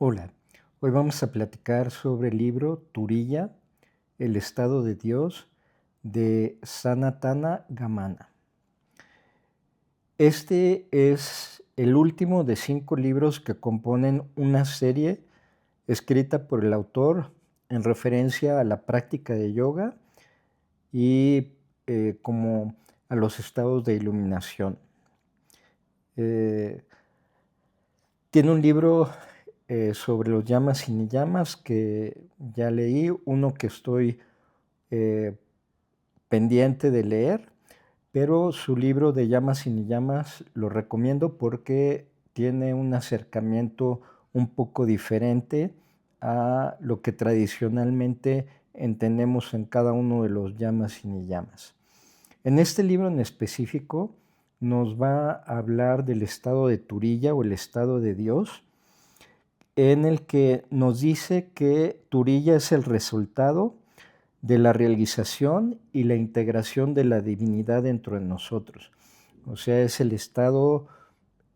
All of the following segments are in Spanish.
Hola, hoy vamos a platicar sobre el libro Turiya, el estado de Dios, de Sanatana Gamana. Este es el último de 5 libros que componen una serie escrita por el autor en referencia a la práctica de yoga y como a los estados de iluminación. Eh, Tiene un libro sobre los llamas y niyamas que ya leí, uno que estoy eh, pendiente de leer, pero su libro de llamas y niyamas lo recomiendo porque tiene un acercamiento un poco diferente a lo que tradicionalmente entendemos en cada uno de los llamas y niyamas. En este libro en específico nos va a hablar del estado de Turiya o el estado de Dios, en el que nos dice que Turiya es el resultado de la realización y la integración de la divinidad dentro de nosotros. O sea, es el estado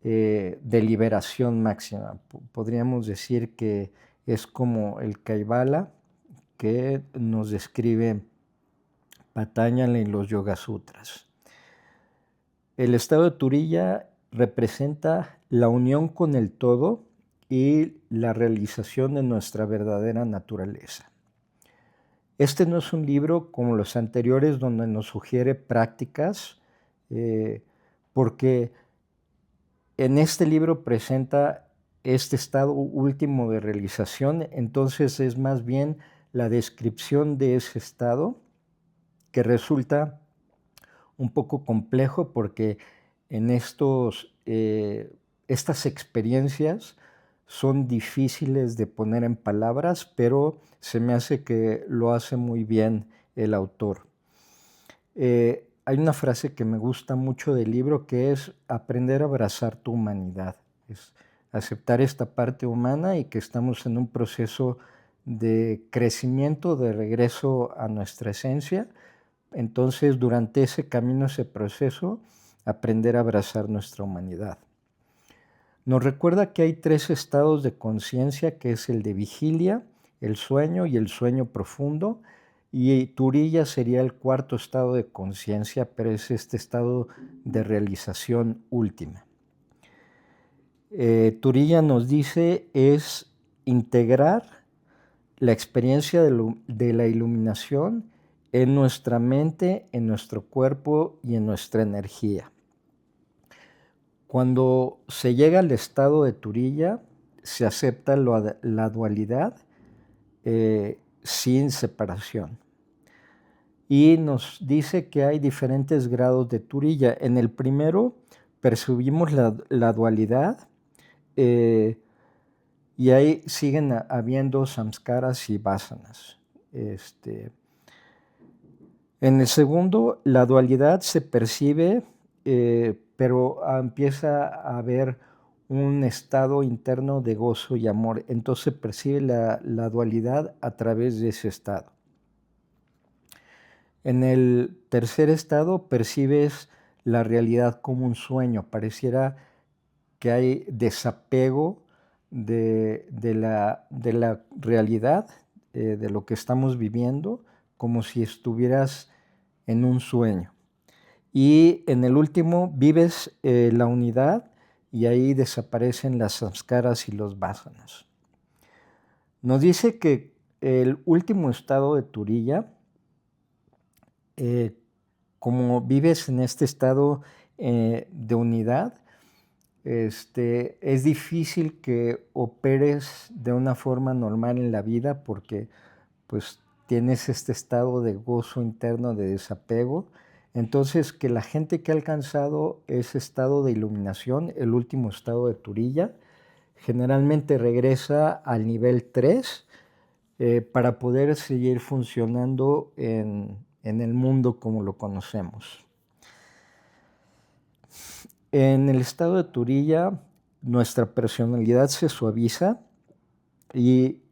de liberación máxima. Podríamos decir que es como el Kaivala que nos describe Patanjali en los Yoga Sutras. El estado de Turiya representa la unión con el todo y la realización de nuestra verdadera naturaleza. Este no es un libro como los anteriores donde nos sugiere prácticas, porque en este libro presenta este estado último de realización, entonces es más bien la descripción de ese estado que resulta un poco complejo porque en estas experiencias son difíciles de poner en palabras, pero se me hace que lo hace muy bien el autor. Hay una frase que me gusta mucho del libro que es aprender a abrazar tu humanidad, es aceptar esta parte humana y que estamos en un proceso de crecimiento, de regreso a nuestra esencia. Entonces, durante ese camino, ese proceso, aprender a abrazar nuestra humanidad. Nos recuerda que hay 3 estados de conciencia, que es el de vigilia, el sueño y el sueño profundo, y Turiya sería el 4º estado de conciencia, pero es este estado de realización última. Turiya nos dice es integrar la experiencia de la iluminación en nuestra mente, en nuestro cuerpo y en nuestra energía. Cuando se llega al estado de Turiya, se acepta la dualidad sin separación. Y nos dice que hay diferentes grados de Turiya. En el primero percibimos la dualidad y ahí siguen habiendo samskaras y vasanas. En el segundo, la dualidad se percibe, pero empieza a haber un estado interno de gozo y amor. Entonces se percibe la dualidad a través de ese estado. En el tercer estado percibes la realidad como un sueño. Pareciera que hay desapego de la realidad, de lo que estamos viviendo, como si estuvieras en un sueño. Y en el último vives la unidad y ahí desaparecen las samskaras y los vasanas. Nos dice que el último estado de Turiya, como vives en este estado de unidad, es difícil que operes de una forma normal en la vida porque pues tienes este estado de gozo interno, de desapego. Entonces, que la gente que ha alcanzado ese estado de iluminación, el último estado de Turiya, generalmente regresa al nivel 3 para poder seguir funcionando en el mundo como lo conocemos. En el estado de Turiya, nuestra personalidad se suaviza y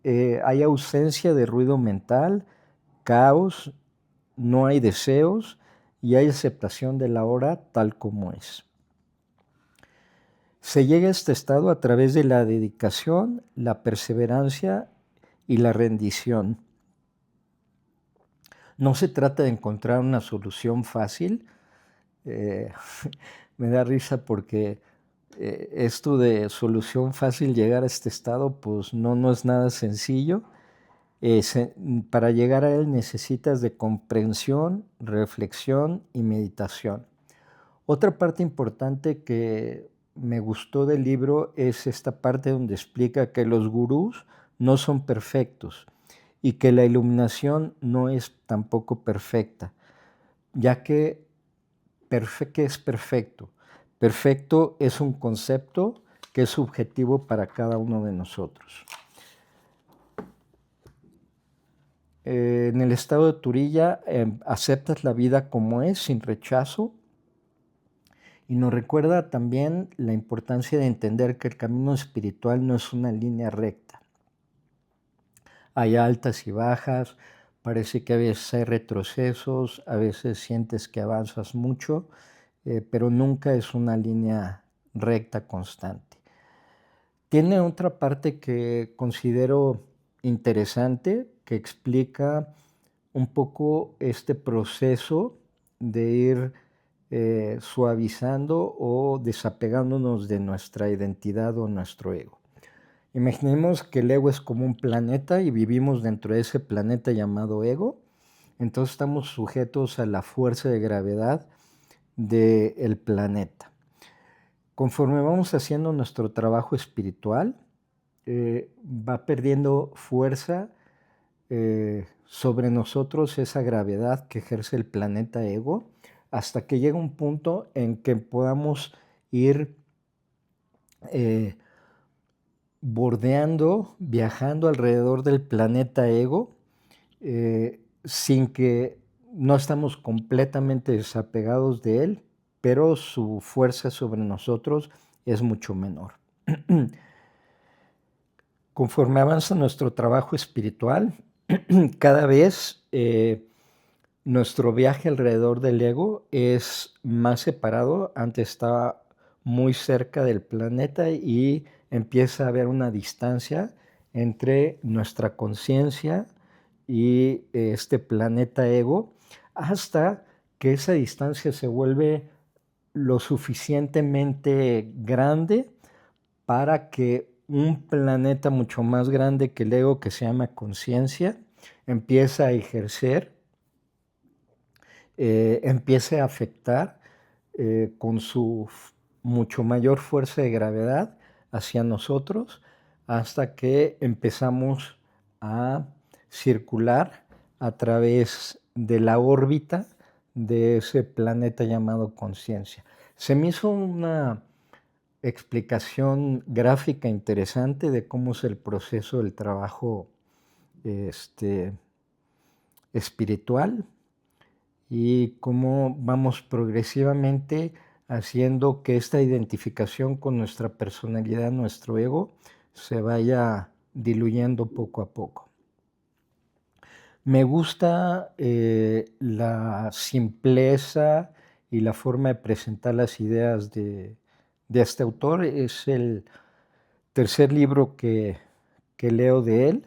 hay ausencia de ruido mental, caos, no hay deseos y hay aceptación de la hora tal como es. Se llega a este estado a través de la dedicación, la perseverancia y la rendición. No se trata de encontrar una solución fácil. eh, Me da risa porque esto de solución fácil, llegar a este estado, pues no es nada sencillo. Para llegar a él necesitas de comprensión, reflexión y meditación. Otra parte importante que me gustó del libro es esta parte donde explica que los gurús no son perfectos y que la iluminación no es tampoco perfecta, ya que ¿qué es perfecto? Perfecto es un concepto que es subjetivo para cada uno de nosotros. En el estado de Turilla aceptas la vida como es, sin rechazo, y nos recuerda también la importancia de entender que el camino espiritual no es una línea recta. Hay altas y bajas, parece que a veces hay retrocesos, a veces sientes que avanzas mucho, pero nunca es una línea recta constante. Tiene otra parte que considero interesante, que explica un poco este proceso de ir suavizando o desapegándonos de nuestra identidad o nuestro ego. Imaginemos que el ego es como un planeta y vivimos dentro de ese planeta llamado ego. Entonces estamos sujetos a la fuerza de gravedad del planeta. Conforme vamos haciendo nuestro trabajo espiritual, va perdiendo fuerza sobre nosotros esa gravedad que ejerce el planeta ego, hasta que llega un punto en que podamos ir bordeando, viajando alrededor del planeta ego, sin que no estamos completamente desapegados de él, pero su fuerza sobre nosotros es mucho menor. Conforme avanza nuestro trabajo espiritual, cada vez nuestro viaje alrededor del ego es más separado. Antes estaba muy cerca del planeta y empieza a haber una distancia entre nuestra conciencia y este planeta ego, hasta que esa distancia se vuelve lo suficientemente grande para que un planeta mucho más grande que el ego, que se llama conciencia, empiece a ejercer, empiece a afectar con su mucho mayor fuerza de gravedad hacia nosotros, hasta que empezamos a circular a través de la órbita de ese planeta llamado conciencia. Se me hizo una explicación gráfica interesante de cómo es el proceso del trabajo espiritual y cómo vamos progresivamente haciendo que esta identificación con nuestra personalidad, nuestro ego, se vaya diluyendo poco a poco. Me gusta la simpleza y la forma de presentar las ideas de este autor. Es el tercer libro que leo de él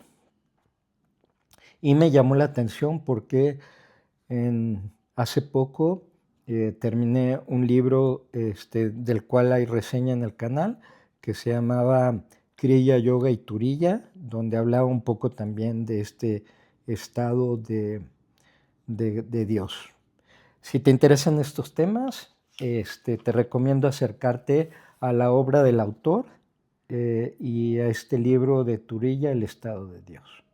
y me llamó la atención porque hace poco terminé un libro del cual hay reseña en el canal, que se llamaba Kriya, Yoga y Turiya, donde hablaba un poco también de este estado de Dios. Si te interesan estos temas, te recomiendo acercarte a la obra del autor y a este libro de Turiya, El estado de Dios.